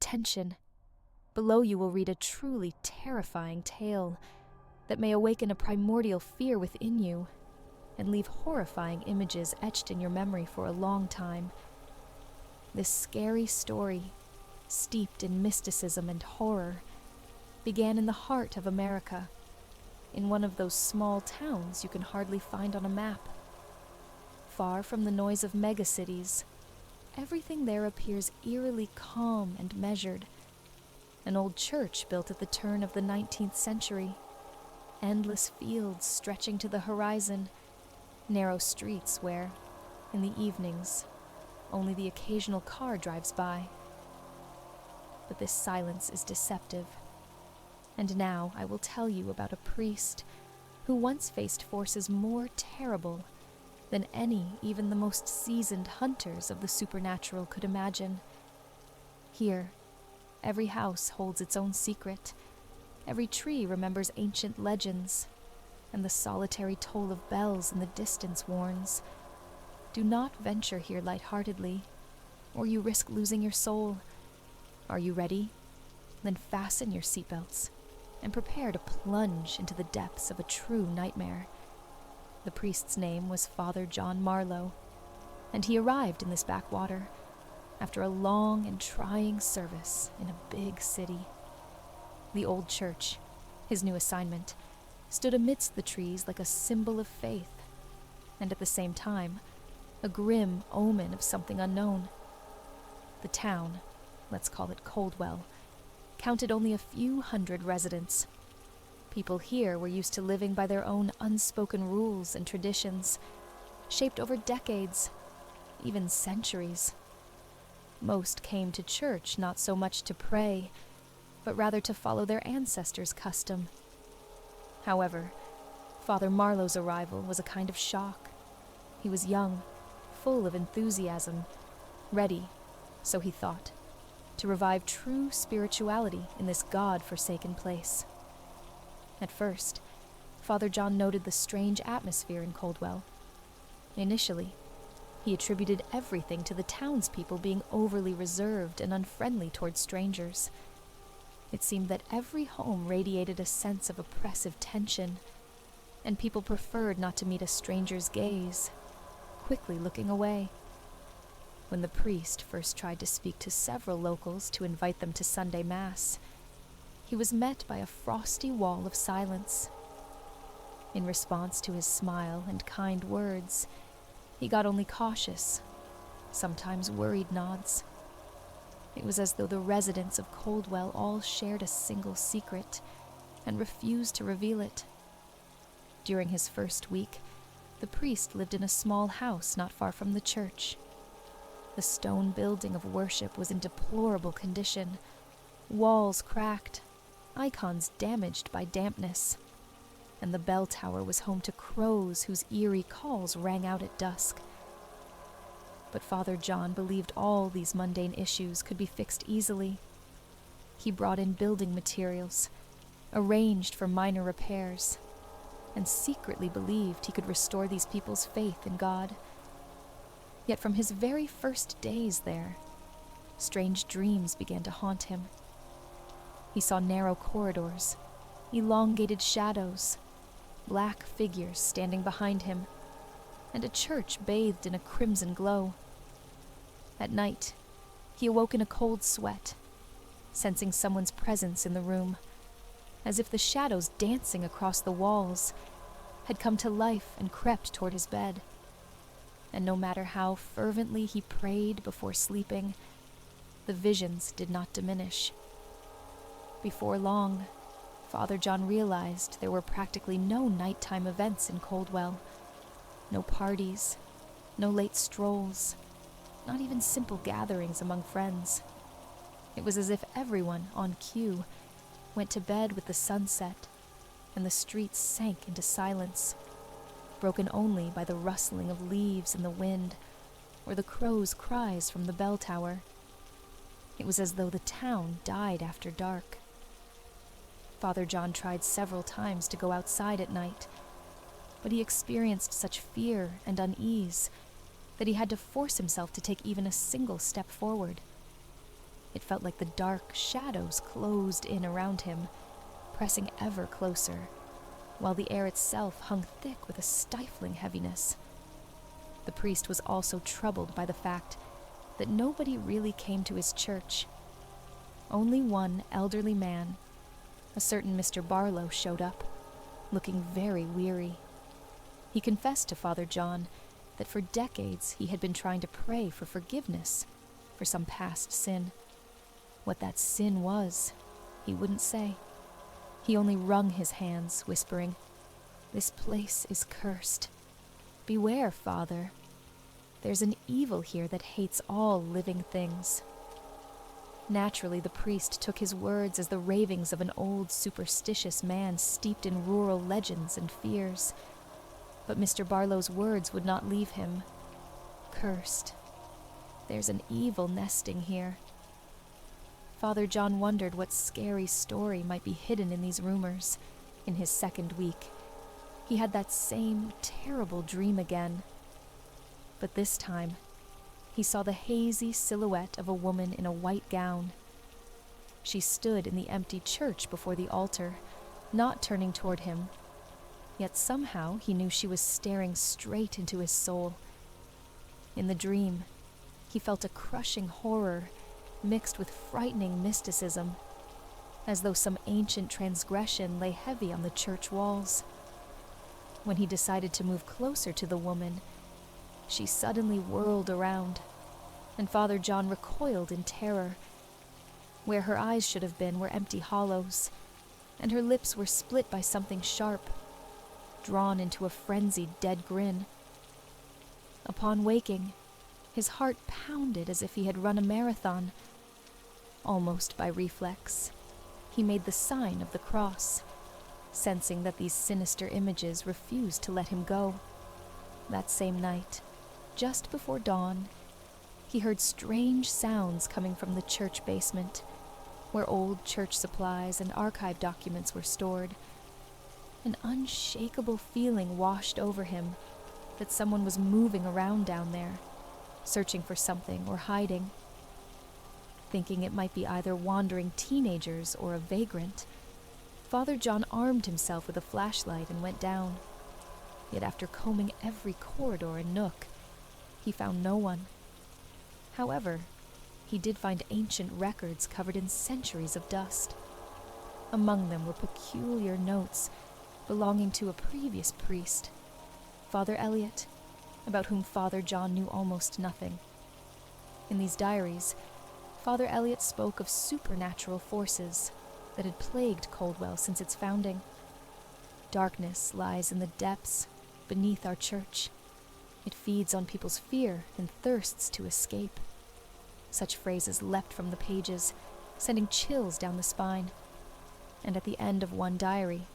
attention. Below you will read a truly terrifying tale that may awaken a primordial fear within you and leave horrifying images etched in your memory for a long time. This scary story, steeped in mysticism and horror, began in the heart of America, in one of those small towns you can hardly find on a map. Far from the noise of megacities, everything there appears eerily calm and measured. An old church built at the turn of the 19th century, endless fields stretching to the horizon, narrow streets where, in the evenings, only the occasional car drives by. But this silence is deceptive. And now I will tell you about a priest who once faced forces more terrible than any, even the most seasoned hunters of the supernatural could imagine. Here, every house holds its own secret, every tree remembers ancient legends, and the solitary toll of bells in the distance warns, "Do not venture here lightheartedly, or you risk losing your soul. Are you ready? Then fasten your seatbelts and prepare to plunge into the depths of a true nightmare." The priest's name was Father John Marlowe, and he arrived in this backwater after a long and trying service in a big city. The old church, his new assignment, stood amidst the trees like a symbol of faith, and at the same time, a grim omen of something unknown. The town, let's call it Coldwell, counted only a few hundred residents. People here were used to living by their own unspoken rules and traditions, shaped over decades, even centuries. Most came to church not so much to pray, but rather to follow their ancestors' custom. However, Father Marlowe's arrival was a kind of shock. He was young, full of enthusiasm, ready, so he thought, to revive true spirituality in this God-forsaken place. At first, Father John noted the strange atmosphere in Coldwell. Initially, he attributed everything to the townspeople being overly reserved and unfriendly toward strangers. It seemed that every home radiated a sense of oppressive tension, and people preferred not to meet a stranger's gaze, quickly looking away. When the priest first tried to speak to several locals to invite them to Sunday Mass, he was met by a frosty wall of silence. In response to his smile and kind words, he got only cautious, sometimes worried nods. It was as though the residents of Coldwell all shared a single secret and refused to reveal it. During his first week, the priest lived in a small house not far from the church. The stone building of worship was in deplorable condition, walls cracked, icons damaged by dampness, and the bell tower was home to crows whose eerie calls rang out at dusk. But Father John believed all these mundane issues could be fixed easily. He brought in building materials, arranged for minor repairs, and secretly believed he could restore these people's faith in God. Yet from his very first days there, strange dreams began to haunt him. He saw narrow corridors, elongated shadows, black figures standing behind him, and a church bathed in a crimson glow. At night, he awoke in a cold sweat, sensing someone's presence in the room, as if the shadows dancing across the walls had come to life and crept toward his bed. And no matter how fervently he prayed before sleeping, the visions did not diminish. Before long, Father John realized there were practically no nighttime events in Coldwell. No parties, no late strolls, not even simple gatherings among friends. It was as if everyone, on cue, went to bed with the sunset, and the streets sank into silence, broken only by the rustling of leaves in the wind or the crows' cries from the bell tower. It was as though the town died after dark. Father John tried several times to go outside at night, but he experienced such fear and unease that he had to force himself to take even a single step forward. It felt like the dark shadows closed in around him, pressing ever closer, while the air itself hung thick with a stifling heaviness. The priest was also troubled by the fact that nobody really came to his church. Only one elderly man, a certain Mr. Barlow, showed up, looking very weary. He confessed to Father John that for decades he had been trying to pray for forgiveness for some past sin. What that sin was, he wouldn't say. He only wrung his hands, whispering, "This place is cursed. Beware, Father. There's an evil here that hates all living things." Naturally, the priest took his words as the ravings of an old, superstitious man steeped in rural legends and fears. But Mr. Barlow's words would not leave him. Cursed. There's an evil nesting here. Father John wondered what scary story might be hidden in these rumors. In his second week, he had that same terrible dream again. But this time, he saw the hazy silhouette of a woman in a white gown. She stood in the empty church before the altar, not turning toward him. Yet somehow he knew she was staring straight into his soul. In the dream, he felt a crushing horror mixed with frightening mysticism, as though some ancient transgression lay heavy on the church walls. When he decided to move closer to the woman, she suddenly whirled around, and Father John recoiled in terror. Where her eyes should have been were empty hollows, and her lips were split by something sharp, drawn into a frenzied dead grin. Upon waking, his heart pounded as if he had run a marathon. Almost by reflex, he made the sign of the cross, sensing that these sinister images refused to let him go. That same night, just before dawn, he heard strange sounds coming from the church basement, where old church supplies and archive documents were stored. An unshakable feeling washed over him that someone was moving around down there, searching for something or hiding. Thinking it might be either wandering teenagers or a vagrant, Father John armed himself with a flashlight and went down. Yet after combing every corridor and nook, he found no one. However, he did find ancient records covered in centuries of dust. Among them were peculiar notes belonging to a previous priest, Father Elliot, about whom Father John knew almost nothing. In these diaries, Father Elliot spoke of supernatural forces that had plagued Coldwell since its founding. Darkness lies in the depths beneath our church. It feeds on people's fear and thirsts to escape. Such phrases leapt from the pages, sending chills down the spine. And at the end of one diary,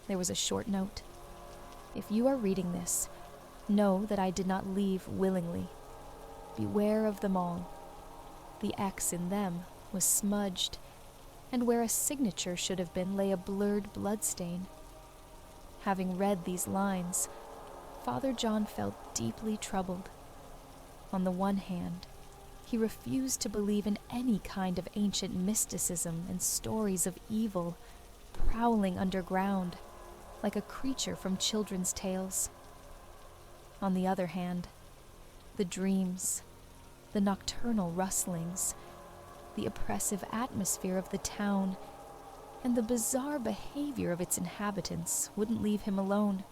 there was a short note. "If you are reading this, know that I did not leave willingly. Beware of them all. The X in them was smudged, and where a signature should have been lay a blurred bloodstain." Having read these lines, Father John felt deeply troubled. On the one hand, he refused to believe in any kind of ancient mysticism and stories of evil prowling underground like a creature from children's tales. On the other hand, the dreams, the nocturnal rustlings, the oppressive atmosphere of the town, and the bizarre behavior of its inhabitants wouldn't leave him alone.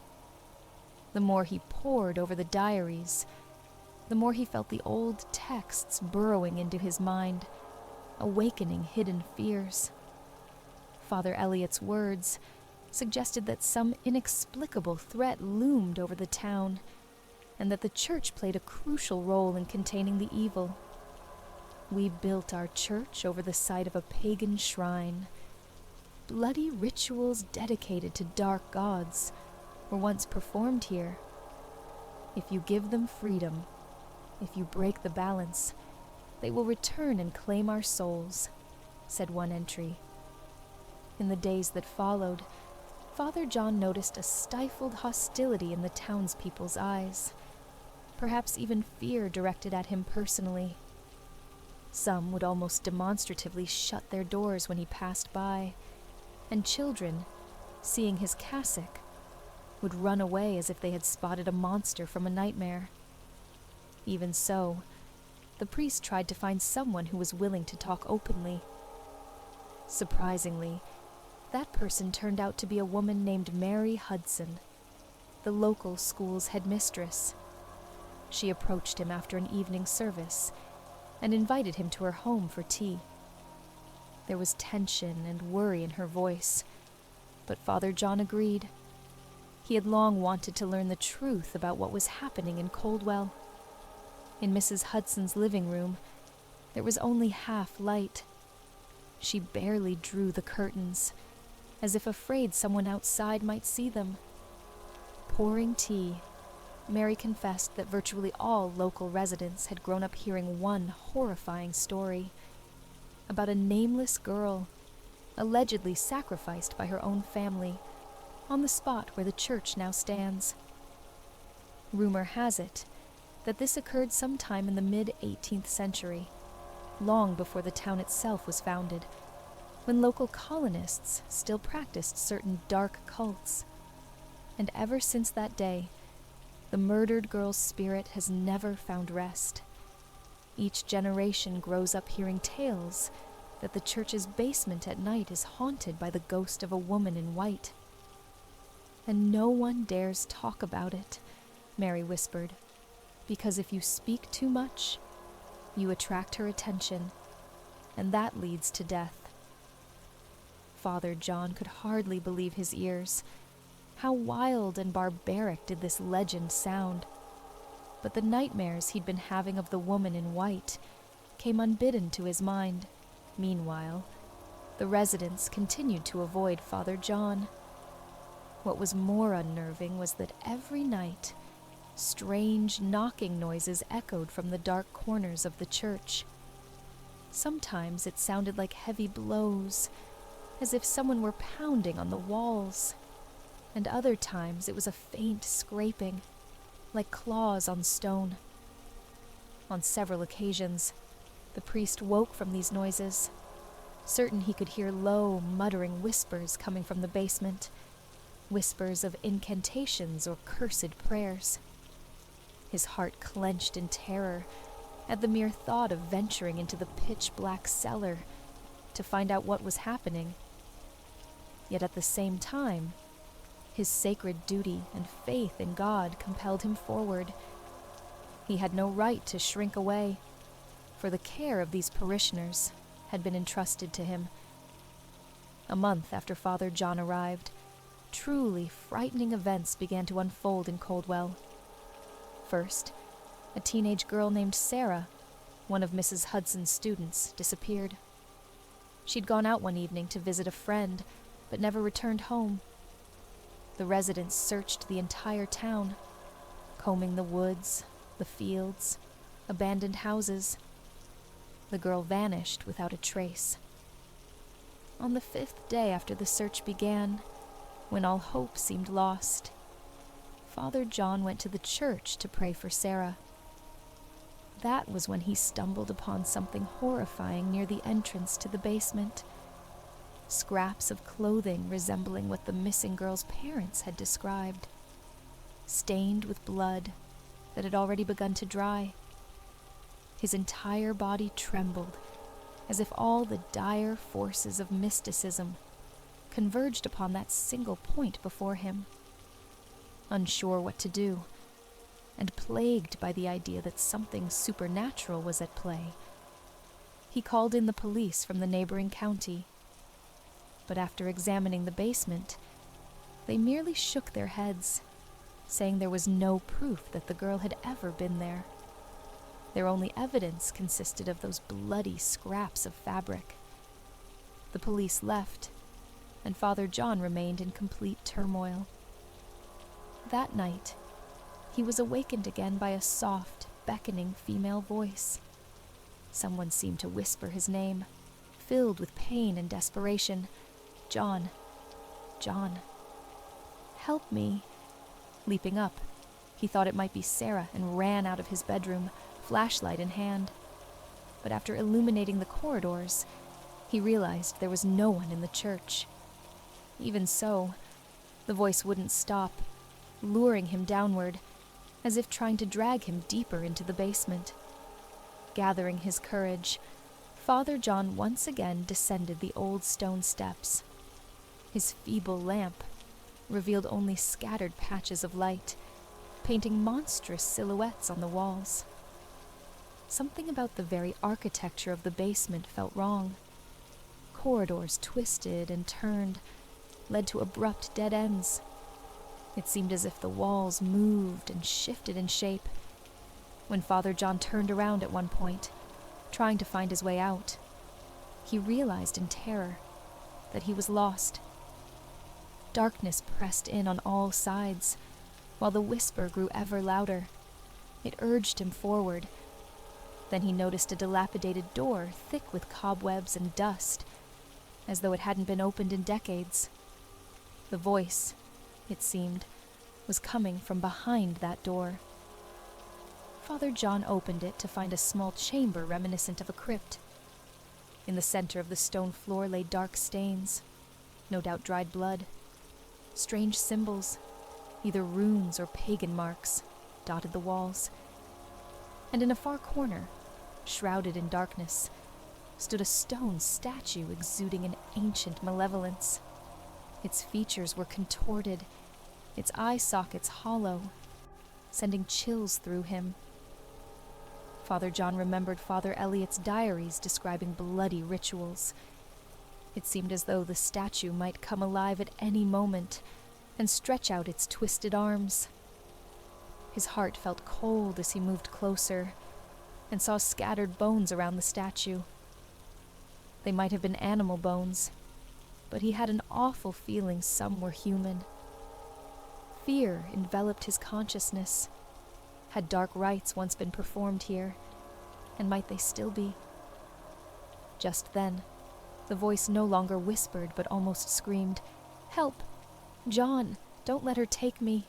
The more he pored over the diaries, the more he felt the old texts burrowing into his mind, awakening hidden fears. Father Elliot's words suggested that some inexplicable threat loomed over the town, and that the church played a crucial role in containing the evil. "We built our church over the site of a pagan shrine. Bloody rituals dedicated to dark gods were once performed here. If you give them freedom, if you break the balance, they will return and claim our souls," said one entry. In the days that followed, Father John noticed a stifled hostility in the townspeople's eyes, perhaps even fear directed at him personally. Some would almost demonstratively shut their doors when he passed by, and children, seeing his cassock, would run away as if they had spotted a monster from a nightmare. Even so, the priest tried to find someone who was willing to talk openly. Surprisingly, that person turned out to be a woman named Mary Hudson, the local school's headmistress. She approached him after an evening service and invited him to her home for tea. There was tension and worry in her voice, but Father John agreed. He had long wanted to learn the truth about what was happening in Coldwell. In Mrs. Hudson's living room, there was only half light. She barely drew the curtains, as if afraid someone outside might see them. Pouring tea, Mary confessed that virtually all local residents had grown up hearing one horrifying story about a nameless girl, allegedly sacrificed by her own family, on the spot where the church now stands. Rumor has it that this occurred sometime in the mid-18th century, long before the town itself was founded, when local colonists still practiced certain dark cults. And ever since that day, the murdered girl's spirit has never found rest. Each generation grows up hearing tales that the church's basement at night is haunted by the ghost of a woman in white. And no one dares talk about it, Mary whispered, because if you speak too much, you attract her attention, and that leads to death. Father John could hardly believe his ears. How wild and barbaric did this legend sound. But the nightmares he'd been having of the woman in white came unbidden to his mind. Meanwhile, the residents continued to avoid Father John. What was more unnerving was that every night, strange knocking noises echoed from the dark corners of the church. Sometimes it sounded like heavy blows, as if someone were pounding on the walls, and other times it was a faint scraping, like claws on stone. On several occasions, the priest woke from these noises, certain he could hear low, muttering whispers coming from the basement, whispers of incantations or cursed prayers. His heart clenched in terror at the mere thought of venturing into the pitch-black cellar to find out what was happening. Yet at the same time, his sacred duty and faith in God compelled him forward. He had no right to shrink away, for the care of these parishioners had been entrusted to him. A month after Father John arrived, truly frightening events began to unfold in Coldwell. First, a teenage girl named Sarah, one of Mrs. Hudson's students, disappeared. She'd gone out one evening to visit a friend, but never returned home. The residents searched the entire town, combing the woods, the fields, abandoned houses. The girl vanished without a trace. On the 5th day after the search began, when all hope seemed lost, Father John went to the church to pray for Sarah. That was when he stumbled upon something horrifying near the entrance to the basement. Scraps of clothing resembling what the missing girl's parents had described, stained with blood that had already begun to dry. His entire body trembled, as if all the dire forces of mysticism converged upon that single point before him. Unsure what to do, and plagued by the idea that something supernatural was at play, he called in the police from the neighboring county. But after examining the basement, they merely shook their heads, saying there was no proof that the girl had ever been there. Their only evidence consisted of those bloody scraps of fabric. The police left, and Father John remained in complete turmoil. That night, he was awakened again by a soft, beckoning female voice. Someone seemed to whisper his name, filled with pain and desperation. "John, John, help me." Leaping up, he thought it might be Sarah and ran out of his bedroom, flashlight in hand. but after illuminating the corridors, he realized there was no one in the church. Even so, the voice wouldn't stop, luring him downward, as if trying to drag him deeper into the basement. Gathering his courage, Father John once again descended the old stone steps. His feeble lamp revealed only scattered patches of light, painting monstrous silhouettes on the walls. Something about the very architecture of the basement felt wrong. Corridors twisted and turned, led to abrupt dead ends. It seemed as if the walls moved and shifted in shape. When Father John turned around at one point, trying to find his way out, he realized in terror that he was lost. Darkness pressed in on all sides, while the whisper grew ever louder. It urged him forward. Then he noticed a dilapidated door thick with cobwebs and dust, as though it hadn't been opened in decades. The voice, it seemed, was coming from behind that door. Father John opened it to find a small chamber reminiscent of a crypt. In the center of the stone floor lay dark stains, no doubt dried blood. Strange symbols, either runes or pagan marks, dotted the walls. And in a far corner, shrouded in darkness, stood a stone statue exuding an ancient malevolence. Its features were contorted, its eye sockets hollow, sending chills through him. Father John remembered Father Eliot's diaries describing bloody rituals. It seemed as though the statue might come alive at any moment and stretch out its twisted arms. His heart felt cold as he moved closer and saw scattered bones around the statue. They might have been animal bones, but he had an awful feeling some were human. Fear enveloped his consciousness. Had dark rites once been performed here, and might they still be? Just then, the voice no longer whispered but almost screamed, "Help! John, don't let her take me!"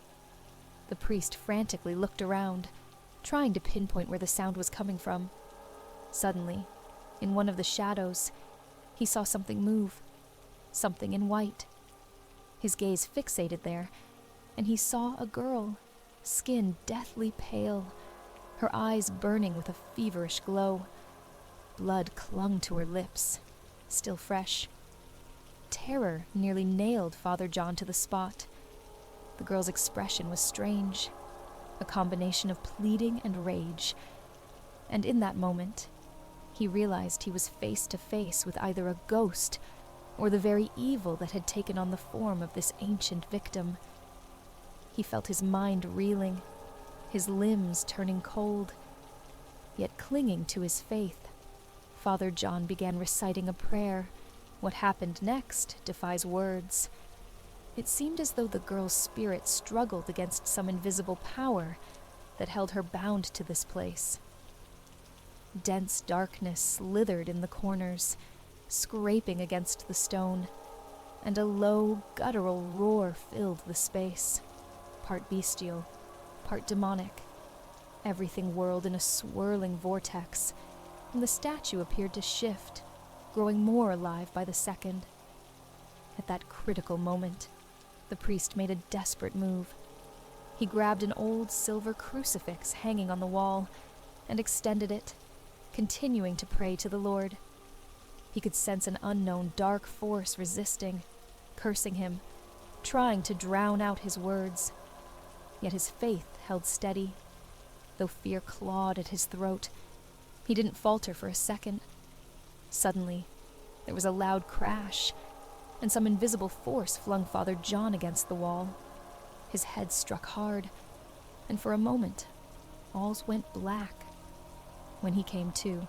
The priest frantically looked around, trying to pinpoint where the sound was coming from. Suddenly, in one of the shadows, he saw something move, something in white. His gaze fixated there, and he saw a girl, skin deathly pale, her eyes burning with a feverish glow. Blood clung to her lips, still fresh. Terror nearly nailed Father John to the spot. The girl's expression was strange, a combination of pleading and rage. And in that moment, he realized he was face to face with either a ghost or the very evil that had taken on the form of this ancient victim. He felt his mind reeling, his limbs turning cold. Yet clinging to his faith, Father John began reciting a prayer. What happened next defies words. It seemed as though the girl's spirit struggled against some invisible power that held her bound to this place. Dense darkness slithered in the corners, scraping against the stone, and a low, guttural roar filled the space. Part bestial, part demonic. Everything whirled in a swirling vortex, and the statue appeared to shift, growing more alive by the second. At that critical moment, the priest made a desperate move. He grabbed an old silver crucifix hanging on the wall and extended it, continuing to pray to the Lord. He could sense an unknown dark force resisting, cursing him, trying to drown out his words. Yet his faith held steady. Though fear clawed at his throat, he didn't falter for a second. Suddenly, there was a loud crash, and some invisible force flung Father John against the wall. His head struck hard, and for a moment, all went black. When he came to,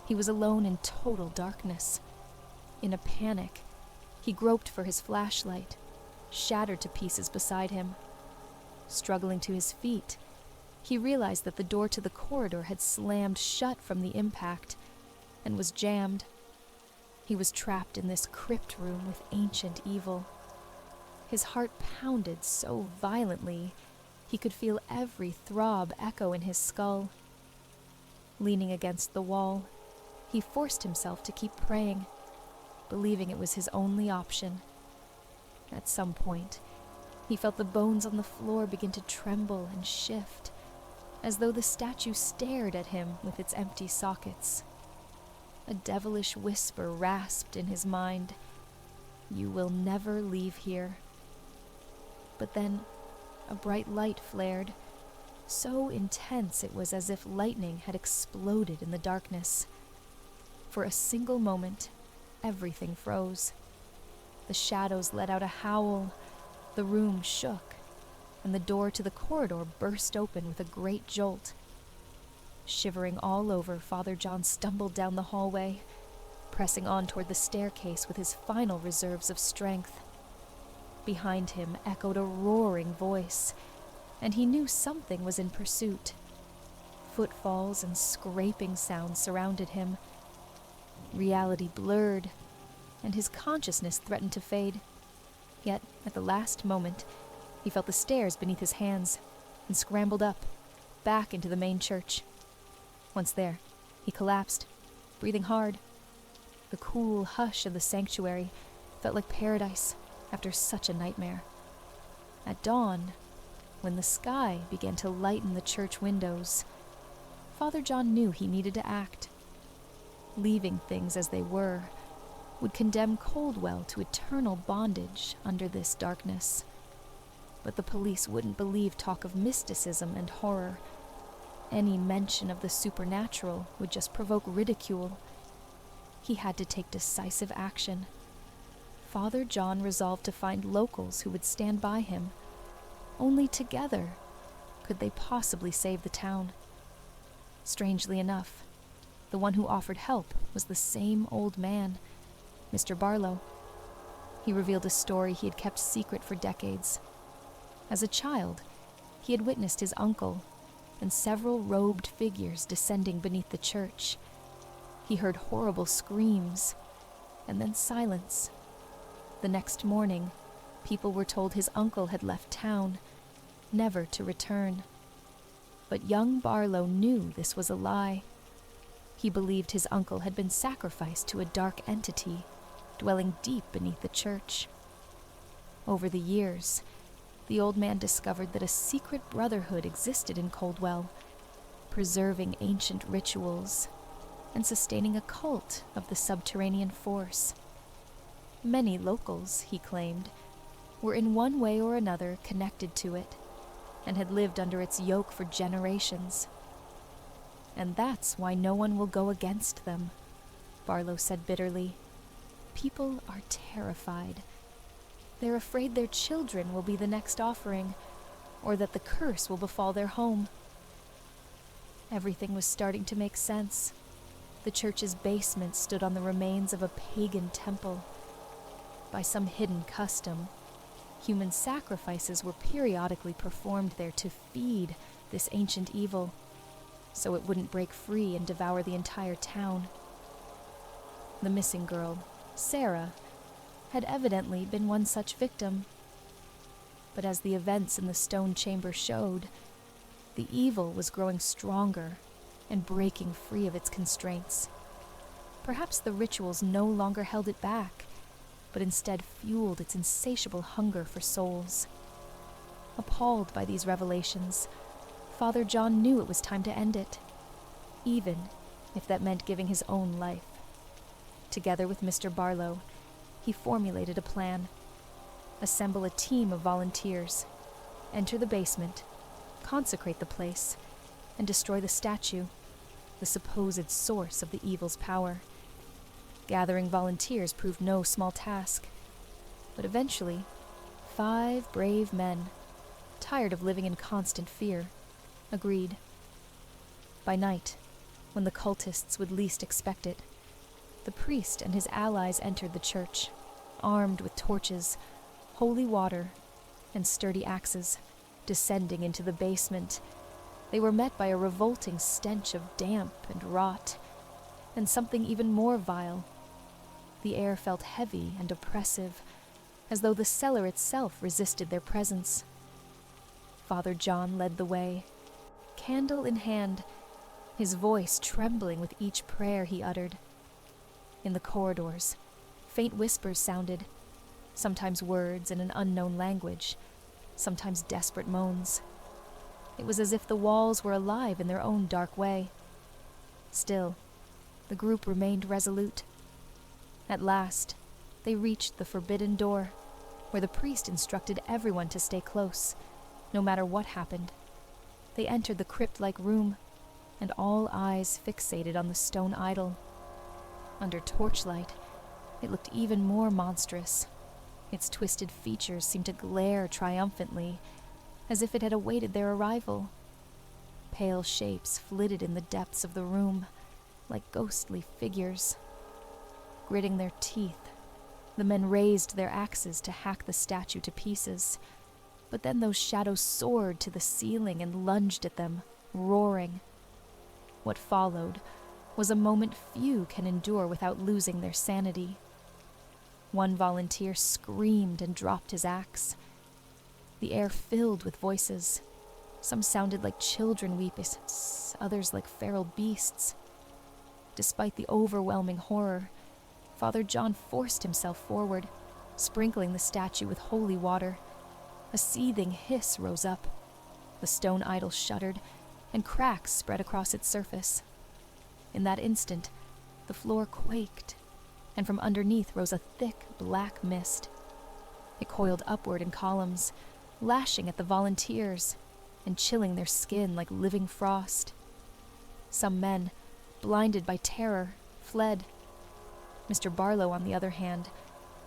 he was alone in total darkness. In a panic, he groped for his flashlight, shattered to pieces beside him. Struggling to his feet, he realized that the door to the corridor had slammed shut from the impact and was jammed. He was trapped in this crypt room with ancient evil. His heart pounded so violently, he could feel every throb echo in his skull. Leaning against the wall, He forced himself to keep praying, believing it was his only option. At some point, he felt the bones on the floor begin to tremble and shift, as though the statue stared at him with its empty sockets. A devilish whisper rasped in his mind, "You will never leave here." But then, a bright light flared, so intense it was as if lightning had exploded in the darkness. For a single moment, everything froze. The shadows let out a howl, the room shook, and the door to the corridor burst open with a great jolt. Shivering all over, Father John stumbled down the hallway, pressing on toward the staircase with his final reserves of strength. Behind him echoed a roaring voice, and he knew something was in pursuit. Footfalls and scraping sounds surrounded him. Reality blurred, and his consciousness threatened to fade. Yet, at the last moment, he felt the stairs beneath his hands and scrambled up, back into the main church. Once there, he collapsed, breathing hard. The cool hush of the sanctuary felt like paradise after such a nightmare. At dawn, when the sky began to lighten the church windows, Father John knew he needed to act. Leaving things as they were would condemn Coldwell to eternal bondage under this darkness. But the police wouldn't believe talk of mysticism and horror. Any mention of the supernatural would just provoke ridicule. He had to take decisive action. Father John resolved to find locals who would stand by him. Only together could they possibly save the town. Strangely enough, the one who offered help was the same old man, Mr. Barlow. He revealed a story he had kept secret for decades. As a child, he had witnessed his uncle and several robed figures descending beneath the church. He heard horrible screams, and then silence. The next morning, people were told his uncle had left town, never to return. But young Barlow knew this was a lie. He believed his uncle had been sacrificed to a dark entity dwelling deep beneath the church. Over the years, the old man discovered that a secret brotherhood existed in Coldwell, preserving ancient rituals and sustaining a cult of the subterranean force. Many locals, he claimed, were in one way or another connected to it and had lived under its yoke for generations. And that's why no one will go against them, Barlow said bitterly. People are terrified. They're afraid their children will be the next offering, or that the curse will befall their home. Everything was starting to make sense. The church's basement stood on the remains of a pagan temple. By some hidden custom, human sacrifices were periodically performed there to feed this ancient evil, so it wouldn't break free and devour the entire town. The missing girl, Sarah, had evidently been one such victim. But as the events in the stone chamber showed, the evil was growing stronger and breaking free of its constraints. Perhaps the rituals no longer held it back, but instead fueled its insatiable hunger for souls. Appalled by these revelations, Father John knew it was time to end it, even if that meant giving his own life. Together with Mr. Barlow, he formulated a plan. Assemble a team of volunteers, enter the basement, consecrate the place, and destroy the statue, the supposed source of the evil's power. Gathering volunteers proved no small task, but eventually, 5 brave men, tired of living in constant fear, agreed. By night, when the cultists would least expect it, the priest and his allies entered the church, armed with torches, holy water, and sturdy axes. Descending into the basement, they were met by a revolting stench of damp and rot, and something even more vile. The air felt heavy and oppressive, as though the cellar itself resisted their presence. Father John led the way. Candle in hand, his voice trembling with each prayer he uttered. In the corridors, faint whispers sounded, sometimes words in an unknown language, sometimes desperate moans. It was as if the walls were alive in their own dark way. Still, the group remained resolute. At last, they reached the forbidden door, where the priest instructed everyone to stay close, no matter what happened. They entered the crypt-like room, and all eyes fixated on the stone idol. Under torchlight, it looked even more monstrous. Its twisted features seemed to glare triumphantly, as if it had awaited their arrival. Pale shapes flitted in the depths of the room, like ghostly figures. Gritting their teeth, the men raised their axes to hack the statue to pieces, but then those shadows soared to the ceiling and lunged at them, roaring. What followed was a moment few can endure without losing their sanity. One volunteer screamed and dropped his axe. The air filled with voices. Some sounded like children weeping, others like feral beasts. Despite the overwhelming horror, Father John forced himself forward, sprinkling the statue with holy water. A seething hiss rose up. The stone idol shuddered, and cracks spread across its surface. In that instant, the floor quaked, and from underneath rose a thick black mist. It coiled upward in columns, lashing at the volunteers and chilling their skin like living frost. Some men, blinded by terror, fled. Mr. Barlow, on the other hand,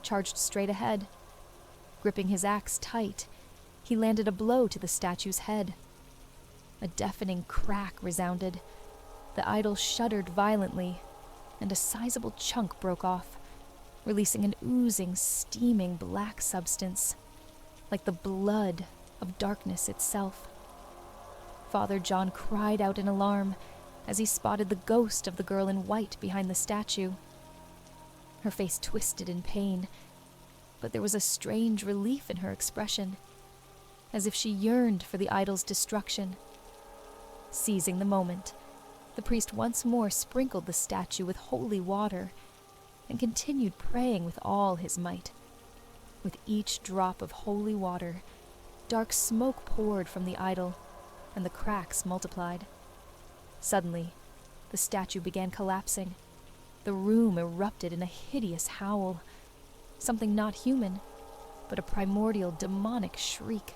charged straight ahead. Gripping his axe tight, he landed a blow to the statue's head. A deafening crack resounded. The idol shuddered violently, and a sizable chunk broke off, releasing an oozing, steaming black substance, like the blood of darkness itself. Father John cried out in alarm as he spotted the ghost of the girl in white behind the statue. Her face twisted in pain, but there was a strange relief in her expression, as if she yearned for the idol's destruction. Seizing the moment, the priest once more sprinkled the statue with holy water and continued praying with all his might. With each drop of holy water, dark smoke poured from the idol, and the cracks multiplied. Suddenly, the statue began collapsing. The room erupted in a hideous howl, something not human, but a primordial demonic shriek.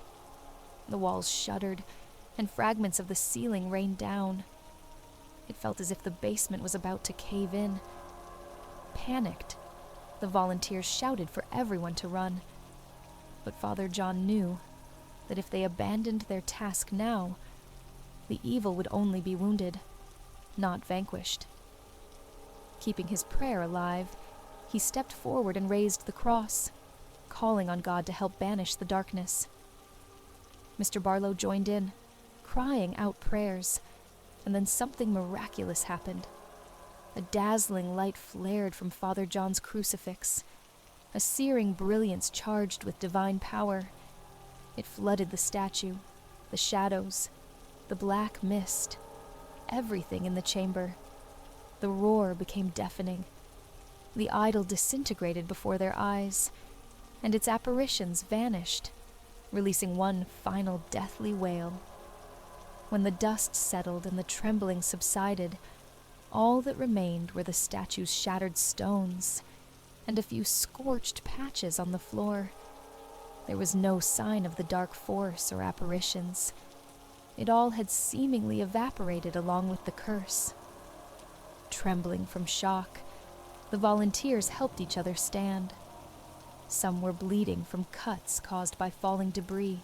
The walls shuddered, and fragments of the ceiling rained down. It felt as if the basement was about to cave in. Panicked, the volunteers shouted for everyone to run. But Father John knew that if they abandoned their task now, the evil would only be wounded, not vanquished. Keeping his prayer alive, he stepped forward and raised the cross, calling on God to help banish the darkness. Mr. Barlow joined in, crying out prayers, and then something miraculous happened. A dazzling light flared from Father John's crucifix, a searing brilliance charged with divine power. It flooded the statue, the shadows, the black mist, everything in the chamber. The roar became deafening. The idol disintegrated before their eyes, and its apparitions vanished, releasing one final deathly wail. When the dust settled and the trembling subsided, all that remained were the statue's shattered stones and a few scorched patches on the floor. There was no sign of the dark force or apparitions. It all had seemingly evaporated along with the curse. Trembling from shock, the volunteers helped each other stand. Some were bleeding from cuts caused by falling debris.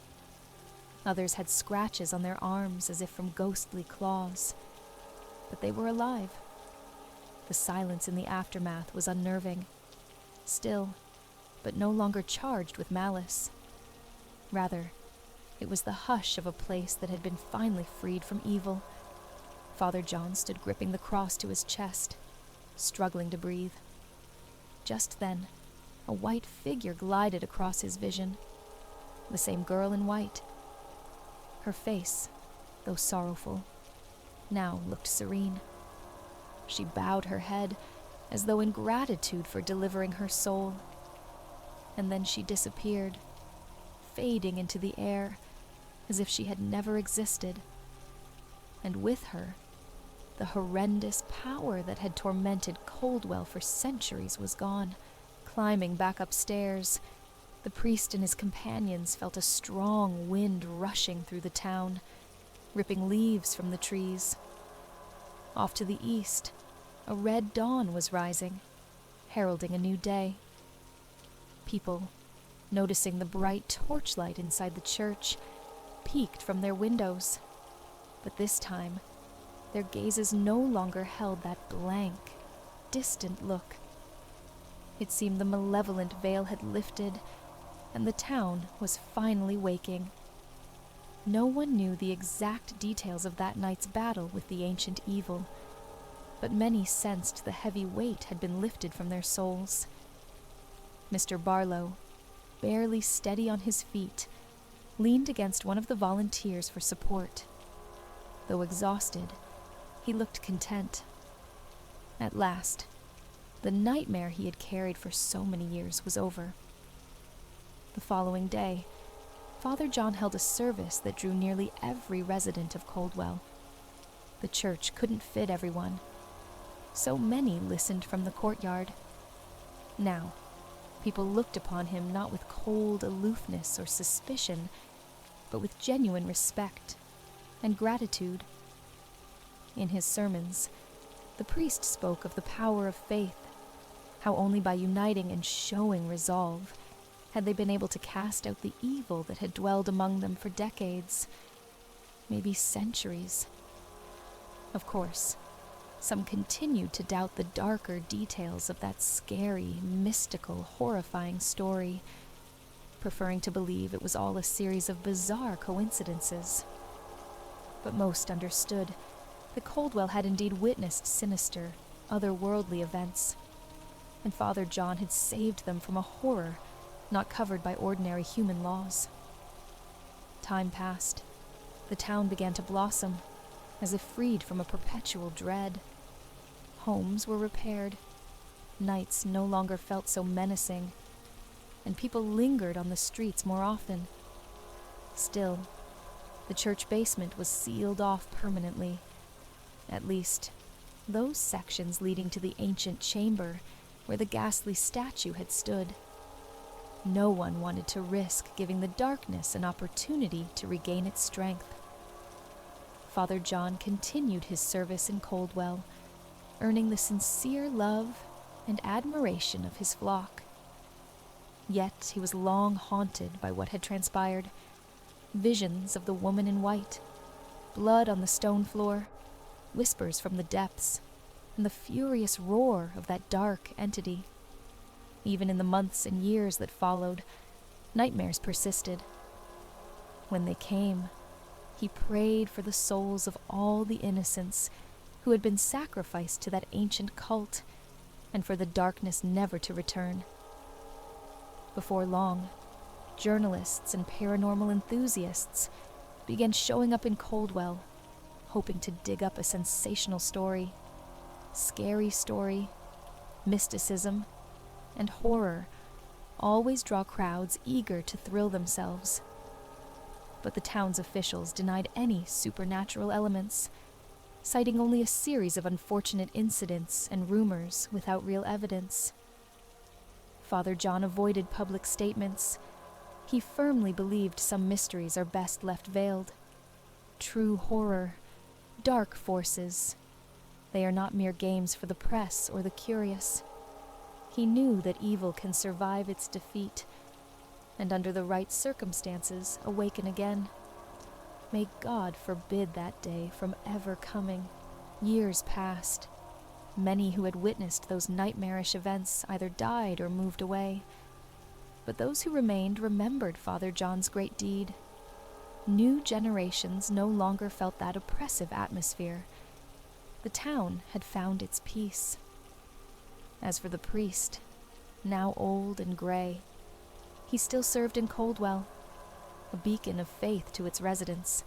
Others had scratches on their arms as if from ghostly claws. But they were alive. The silence in the aftermath was unnerving. Still, but no longer charged with malice. Rather, it was the hush of a place that had been finally freed from evil. Father John stood gripping the cross to his chest, struggling to breathe. Just then, a white figure glided across his vision. The same girl in white. Her face, though sorrowful, now looked serene. She bowed her head as though in gratitude for delivering her soul. And then she disappeared, fading into the air as if she had never existed. And with her, the horrendous power that had tormented Coldwell for centuries was gone. Climbing back upstairs, the priest and his companions felt a strong wind rushing through the town, ripping leaves from the trees. Off to the east, a red dawn was rising, heralding a new day. People, noticing the bright torchlight inside the church, peeked from their windows. But this time, their gazes no longer held that blank, distant look. It seemed the malevolent veil had lifted, and the town was finally waking. No one knew the exact details of that night's battle with the ancient evil, but many sensed the heavy weight had been lifted from their souls. Mr. Barlow, barely steady on his feet, leaned against one of the volunteers for support. Though exhausted, he looked content. At last, the nightmare he had carried for so many years was over. The following day, Father John held a service that drew nearly every resident of Coldwell. The church couldn't fit everyone, so many listened from the courtyard. Now, people looked upon him not with cold aloofness or suspicion, but with genuine respect and gratitude. In his sermons, the priest spoke of the power of faith, how only by uniting and showing resolve had they been able to cast out the evil that had dwelled among them for decades, maybe centuries. Of course, some continued to doubt the darker details of that scary, mystical, horrifying story, preferring to believe it was all a series of bizarre coincidences. But most understood that Coldwell had indeed witnessed sinister, otherworldly events, and Father John had saved them from a horror not covered by ordinary human laws. Time passed. The town began to blossom, as if freed from a perpetual dread. Homes were repaired. Nights no longer felt so menacing, and people lingered on the streets more often. Still, the church basement was sealed off permanently. At least, those sections leading to the ancient chamber where the ghastly statue had stood. No one wanted to risk giving the darkness an opportunity to regain its strength. Father John continued his service in Coldwell, earning the sincere love and admiration of his flock. Yet he was long haunted by what had transpired. Visions of the woman in white, blood on the stone floor, whispers from the depths, and the furious roar of that dark entity. Even in the months and years that followed, nightmares persisted. When they came, he prayed for the souls of all the innocents who had been sacrificed to that ancient cult, and for the darkness never to return. Before long, journalists and paranormal enthusiasts began showing up in Coldwell, hoping to dig up a sensational story. Scary story, mysticism, and horror always draw crowds eager to thrill themselves. But the town's officials denied any supernatural elements, citing only a series of unfortunate incidents and rumors without real evidence. Father John avoided public statements. He firmly believed some mysteries are best left veiled. True horror, dark forces, they are not mere games for the press or the curious. He knew that evil can survive its defeat, and under the right circumstances awaken again. May God forbid that day from ever coming. Years passed. Many who had witnessed those nightmarish events either died or moved away. But those who remained remembered Father John's great deed. New generations no longer felt that oppressive atmosphere. The town had found its peace. As for the priest, now old and gray, he still served in Coldwell, a beacon of faith to its residents.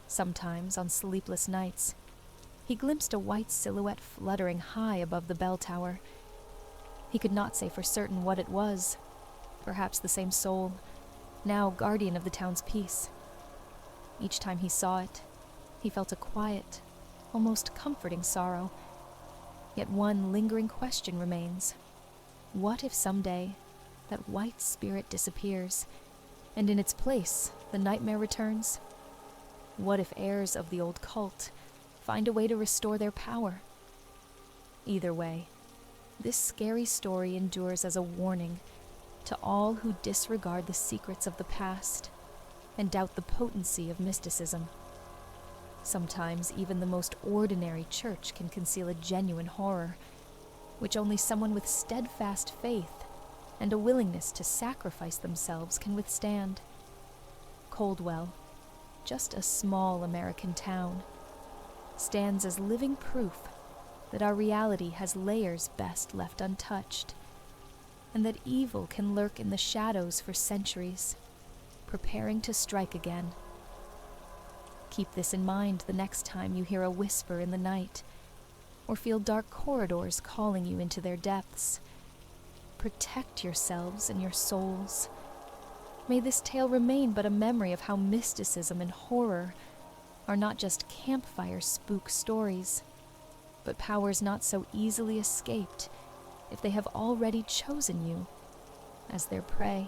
Sometimes, on sleepless nights, he glimpsed a white silhouette fluttering high above the bell tower. He could not say for certain what it was. Perhaps the same soul, now guardian of the town's peace. Each time he saw it, he felt a quiet, almost comforting sorrow. Yet one lingering question remains. What if someday that white spirit disappears, and in its place the nightmare returns? What if heirs of the old cult find a way to restore their power? Either way, this scary story endures as a warning to all who disregard the secrets of the past and doubt the potency of mysticism. Sometimes even the most ordinary church can conceal a genuine horror, which only someone with steadfast faith and a willingness to sacrifice themselves can withstand. Coldwell, just a small American town, stands as living proof that our reality has layers best left untouched, and that evil can lurk in the shadows for centuries, preparing to strike again. Keep this in mind the next time you hear a whisper in the night, or feel dark corridors calling you into their depths. Protect yourselves and your souls. May this tale remain but a memory of how mysticism and horror are not just campfire spook stories, but powers not so easily escaped if they have already chosen you as their prey.